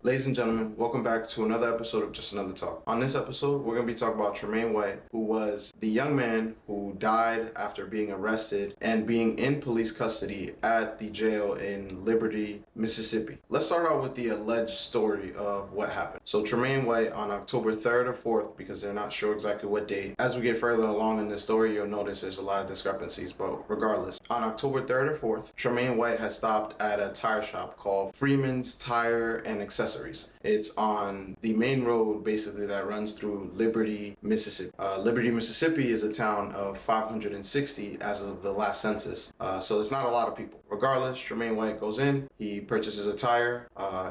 Ladies and gentlemen, welcome back to another episode of Just Another Talk. On this episode, we're going to be talking about Trumaine White, who was the young man who died after being arrested and being in police custody at the jail in Liberty, Mississippi. Let's start out with the alleged story of what happened. So Trumaine White, on October 3rd or 4th, because they're not sure exactly what date. As we get further along in this story, you'll notice there's a lot of discrepancies, but regardless, on October 3rd or 4th, Trumaine White had stopped at a tire shop called Freeman's Tire and Accessories. It's on the main road, basically, that runs through Liberty, Mississippi. Liberty, Mississippi is a town of 560 as of the last census, so it's not a lot of people. Regardless, Trumaine White goes in, he purchases a tire,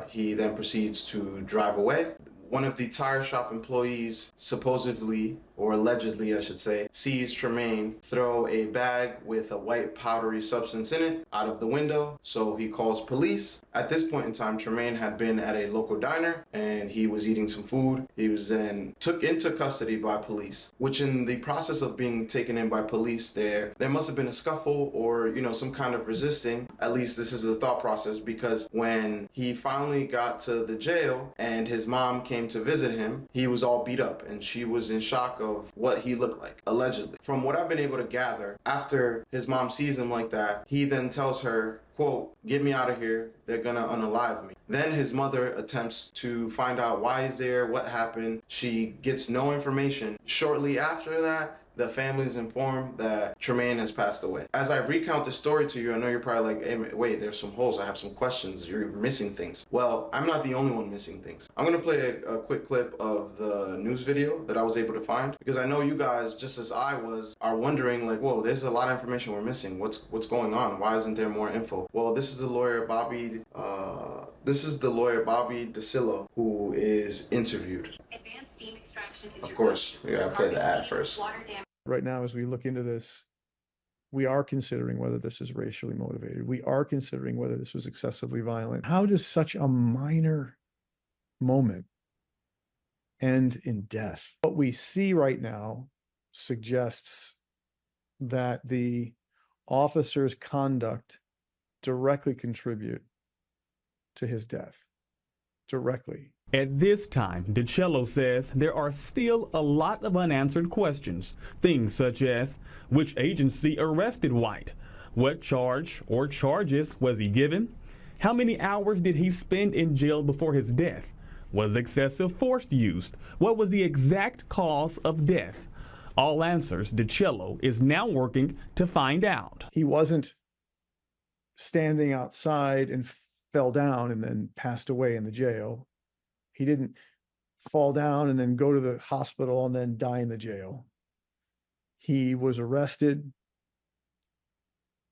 he then proceeds to drive away. One of the tire shop employees supposedly, or allegedly I should say, sees Trumaine throw a bag with a white powdery substance in it out of the window, so he calls police. At this point in time, Trumaine had been at a local diner and he was eating some food. He was then took into custody by police, which in the process of being taken in by police, there must have been a scuffle or, some kind of resisting. At least this is the thought process, because when he finally got to the jail and his mom came to visit him, he was all beat up and she was in shock of what he looked like, allegedly. From what I've been able to gather, after his mom sees him like that, he then tells her, quote, "Get me out of here, they're gonna unalive me." Then his mother attempts to find out why he's there, what happened. She gets no information. Shortly after that, the family is informed that Trumaine has passed away. As I recount the story to you, I know you're probably like, hey, wait, there's some holes. I have some questions. You're missing things. Well, I'm not the only one missing things. I'm going to play a quick clip of the news video that I was able to find, because I know you guys, just as I was, are wondering like, whoa, there's a lot of information we're missing. What's going on? Why isn't there more info? Well, this is the lawyer Bobby DeCillo, who is interviewed. Advanced steam extraction is of course, we gotta play the ad first. Right now, as we look into this, we are considering whether this is racially motivated. We are considering whether this was excessively violent. How does such a minor moment end in death? What we see right now suggests that the officer's conduct directly contribute to his death. Directly. At this time, DeCillo says there are still a lot of unanswered questions. Things such as which agency arrested White? What charge or charges was he given? How many hours did he spend in jail before his death? Was excessive force used? What was the exact cause of death? All answers DeCillo is now working to find out. He wasn't standing outside and fell down and then passed away in the jail. He didn't fall down and then go to the hospital and then die in the jail. He was arrested.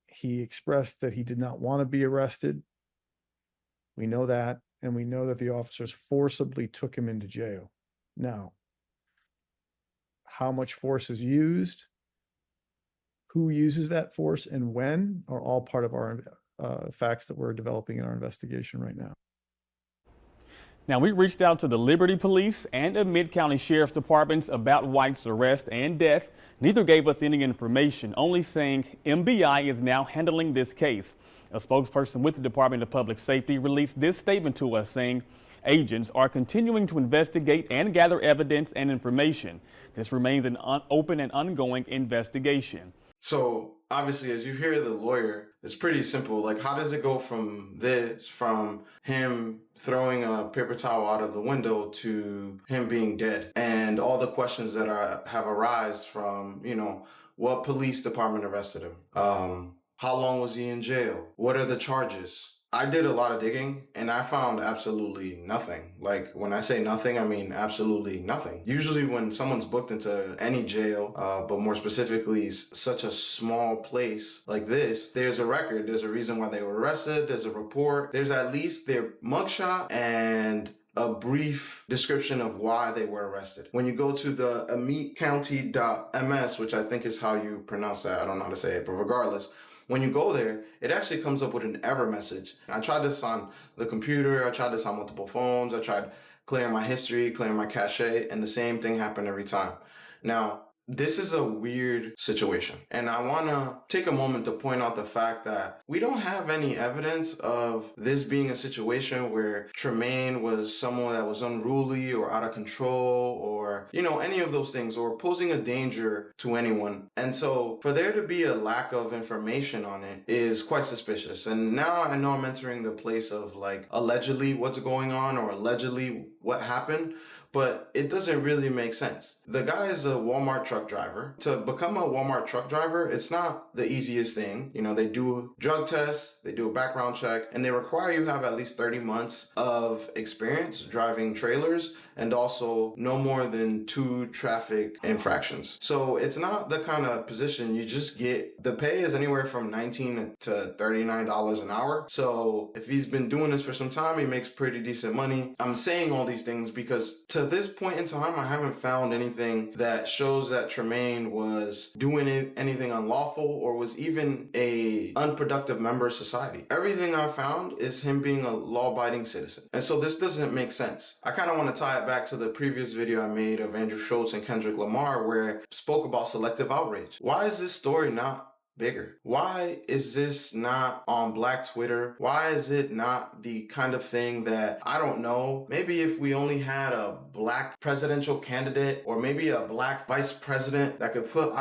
He expressed that he did not want to be arrested. We know that, and we know that the officers forcibly took him into jail. Now, how much force is used, who uses that force, and when are all part of our facts that we're developing in our investigation right now. Now, we reached out to the Liberty Police and Amite County Sheriff's Departments about White's arrest and death. Neither gave us any information, only saying MBI is now handling this case. A spokesperson with the Department of Public Safety released this statement to us saying, agents are continuing to investigate and gather evidence and information. This remains an open and ongoing investigation. So obviously, as you hear the lawyer, it's pretty simple. Like, how does it go from him throwing a paper towel out of the window to him being dead? And all the questions that have arisen from, what police department arrested him? How long was he in jail? What are the charges? I did a lot of digging and I found absolutely nothing. Like, when I say nothing, I mean absolutely nothing. Usually when someone's booked into any jail, but more specifically such a small place like this, there's a record, there's a reason why they were arrested, there's a report, there's at least their mugshot and a brief description of why they were arrested. When you go to the Amite County.ms, which I think is how you pronounce that, I don't know how to say it, but regardless, when you go there, it actually comes up with an error message. I tried this on the computer, I tried this on multiple phones, I tried clearing my history, clearing my cache, and the same thing happened every time. Now, This is a weird situation. And I want to take a moment to point out the fact that we don't have any evidence of this being a situation where Trumaine was someone that was unruly or out of control or, any of those things, or posing a danger to anyone. And so for there to be a lack of information on it is quite suspicious. And now I know I'm entering the place of like allegedly what's going on or allegedly what happened. But it doesn't really make sense. The guy is a Walmart truck driver. To become a Walmart truck driver, it's not the easiest thing. They do drug tests, they do a background check, and they require you have at least 30 months of experience driving trailers and also no more than 2 traffic infractions. So it's not the kind of position you just get. The pay is anywhere from $19 to $39 an hour. So if he's been doing this for some time, he makes pretty decent money. I'm saying all these things because to this point in time, I haven't found anything that shows that Trumaine was doing anything unlawful or was even a unproductive member of society. Everything I found is him being a law-abiding citizen. And so this doesn't make sense. I kind of want to tie it back to the previous video I made of Andrew Schultz and Kendrick Lamar where I spoke about selective outrage. Why is this story not bigger? Why is this not on Black Twitter? Why is it not the kind of thing that, I don't know, maybe if we only had a Black presidential candidate or maybe a Black vice president that could put,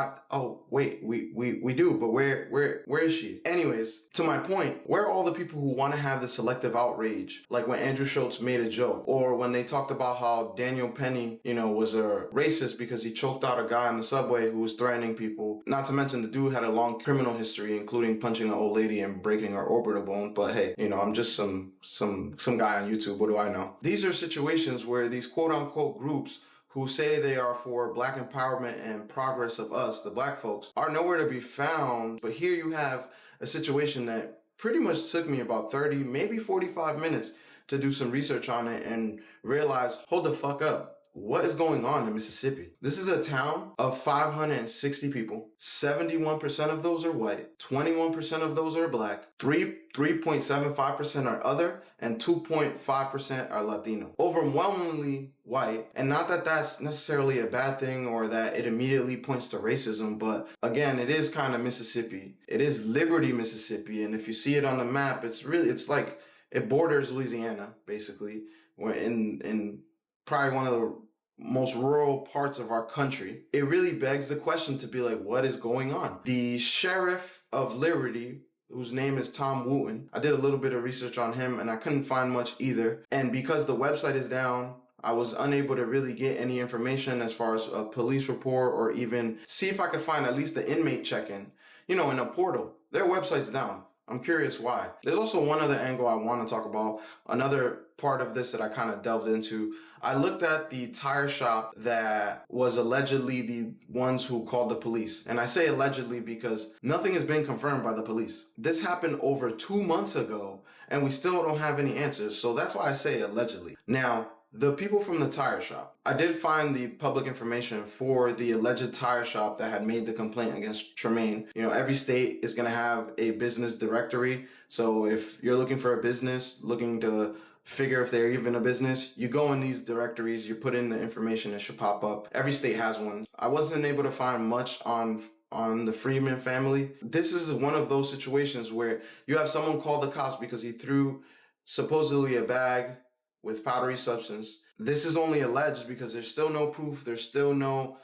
we do, but where is she? Anyways, to my point, where are all the people who want to have the selective outrage? Like when Andrew Schultz made a joke, or when they talked about how Daniel Penny, was a racist because he choked out a guy on the subway who was threatening people. Not to mention the dude had a long criminal history, including punching an old lady and breaking her orbital bone. But hey, I'm just some guy on YouTube. What do I know? These are situations where these quote unquote groups who say they are for Black empowerment and progress of us, the Black folks, are nowhere to be found. But here you have a situation that pretty much took me about 30, maybe 45 minutes to do some research on it and realize, hold the fuck up. What is going on in Mississippi? This is a town of 560 people. 71% of those are white. 21% of those are Black. 3.75% are other, and 2.5% are Latino. Overwhelmingly white. And not that that's necessarily a bad thing or that it immediately points to racism, but again, it is kind of Mississippi. It is Liberty, Mississippi. And if you see it on the map, it's like it borders Louisiana, basically. We're in probably one of the most rural parts of our country. It really begs the question to be like, what is going on? The sheriff of Liberty, whose name is Tom Wooten, I did a little bit of research on him and I couldn't find much either. And because the website is down, I was unable to really get any information as far as a police report or even see if I could find at least the inmate check-in, in a portal. Their website's down. I'm curious why. There's also one other angle I want to talk about. Another part of this that I kind of delved into. I looked at the tire shop that was allegedly the ones who called the police. And I say allegedly because nothing has been confirmed by the police. This happened over 2 months ago and we still don't have any answers. So that's why I say allegedly. Now, the people from the tire shop, I did find the public information for the alleged tire shop that had made the complaint against Trumaine. Every state is going to have a business directory. So if you're looking for a business, looking to figure if they're even a business, you go in these directories, you put in the information, it should pop up. Every state has one. I wasn't able to find much on the Freeman family. This is one of those situations where you have someone call the cops because he threw supposedly a bag with powdery substance. This is only alleged because there's still no proof. There's still no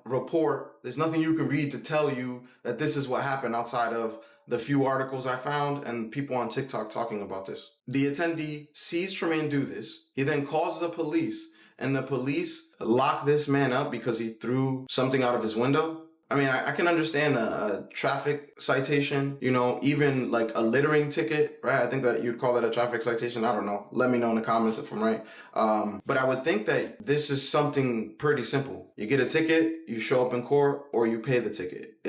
report. There's nothing you can read to tell you that this is what happened outside of the few articles I found and people on TikTok talking about this. The attendee sees Trumaine do this. He then calls the police and the police lock this man up because he threw something out of his window. I mean, I can understand a traffic citation, even like a littering ticket, right? I think that you'd call it a traffic citation. I don't know. Let me know in the comments if I'm right. But I would think that this is something pretty simple. You get a ticket, you show up in court, or you pay the ticket.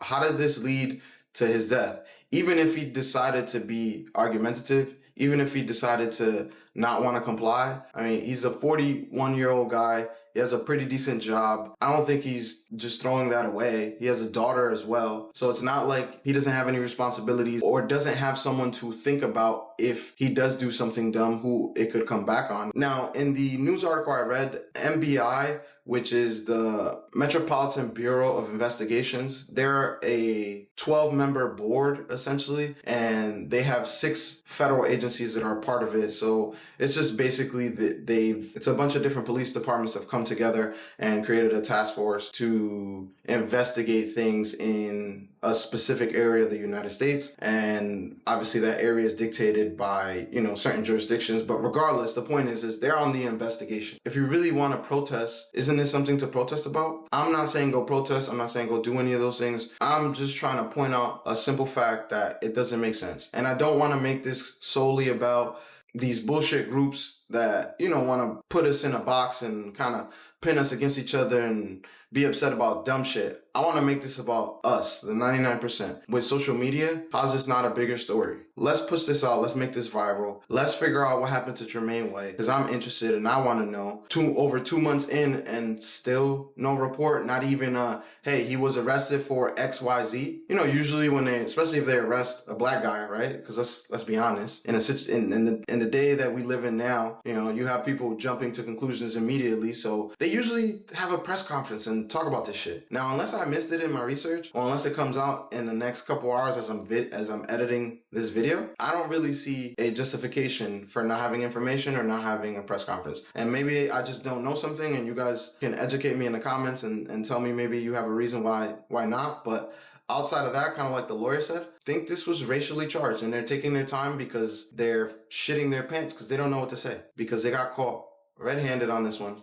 How did this lead to his death? Even if he decided to be argumentative, even if he decided to not want to comply. I mean, he's a 41-year-old guy. He has a pretty decent job. I don't think he's just throwing that away. He has a daughter as well. So it's not like he doesn't have any responsibilities or doesn't have someone to think about if he does do something dumb who it could come back on. Now, in the news article I read, MBI which is the Metropolitan Bureau of Investigations. They're a 12-member board, essentially, and they have 6 federal agencies that are a part of it. So it's just basically it's a bunch of different police departments have come together and created a task force to investigate things in a specific area of the United States. And obviously that area is dictated by, certain jurisdictions. But regardless, the point is they're on the investigation. If you really want to protest, isn't this something to protest about? I'm not saying go protest. I'm not saying go do any of those things. I'm just trying to point out a simple fact that it doesn't make sense. And I don't want to make this solely about these bullshit groups that, want to put us in a box and kind of pin us against each other and be upset about dumb shit. I want to make this about us, the 99%. With social media, how's this not a bigger story? Let's push this out. Let's make this viral. Let's figure out what happened to Trumaine White, because I'm interested and I want to know. Over 2 months in and still no report, not even hey, he was arrested for XYZ. Usually when especially if they arrest a black guy, right? Because let's be honest, in the day that we live in now, you have people jumping to conclusions immediately. So they usually have a press conference and talk about this shit. Now, unless I missed it in my research, or unless it comes out in the next couple hours as I'm editing this video, I don't really see a justification for not having information or not having a press conference. And maybe I just don't know something, and you guys can educate me in the comments and tell me maybe you have a reason why not. But outside of that, kind of like the lawyer said, I think this was racially charged, and they're taking their time because they're shitting their pants because they don't know what to say, because they got caught red-handed on this one.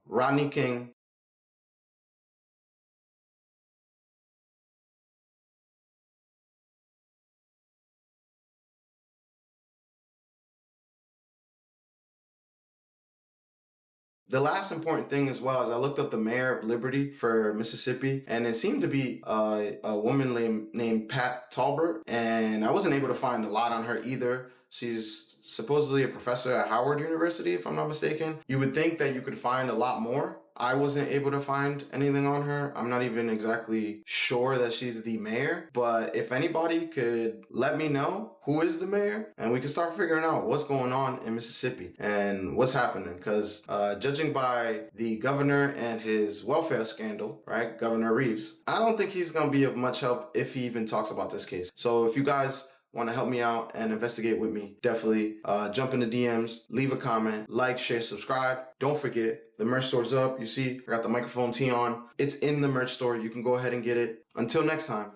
Rodney King. The last important thing as well is I looked up the mayor of Liberty for Mississippi, and it seemed to be a woman named Pat Talbert, and I wasn't able to find a lot on her either. She's supposedly a professor at Howard University, if I'm not mistaken. You would think that you could find a lot more. I wasn't able to find anything on her. I'm not even exactly sure that she's the mayor, but if anybody could let me know who is the mayor, and we can start figuring out what's going on in Mississippi and what's happening. Because judging by the governor and his welfare scandal, right, Governor Reeves, I don't think he's going to be of much help if he even talks about this case. So if you guys want to help me out and investigate with me, definitely jump in the DMs, leave a comment, like, share, subscribe. Don't forget, the merch store's up. You see, I got the microphone tee on. It's in the merch store. You can go ahead and get it. Until next time.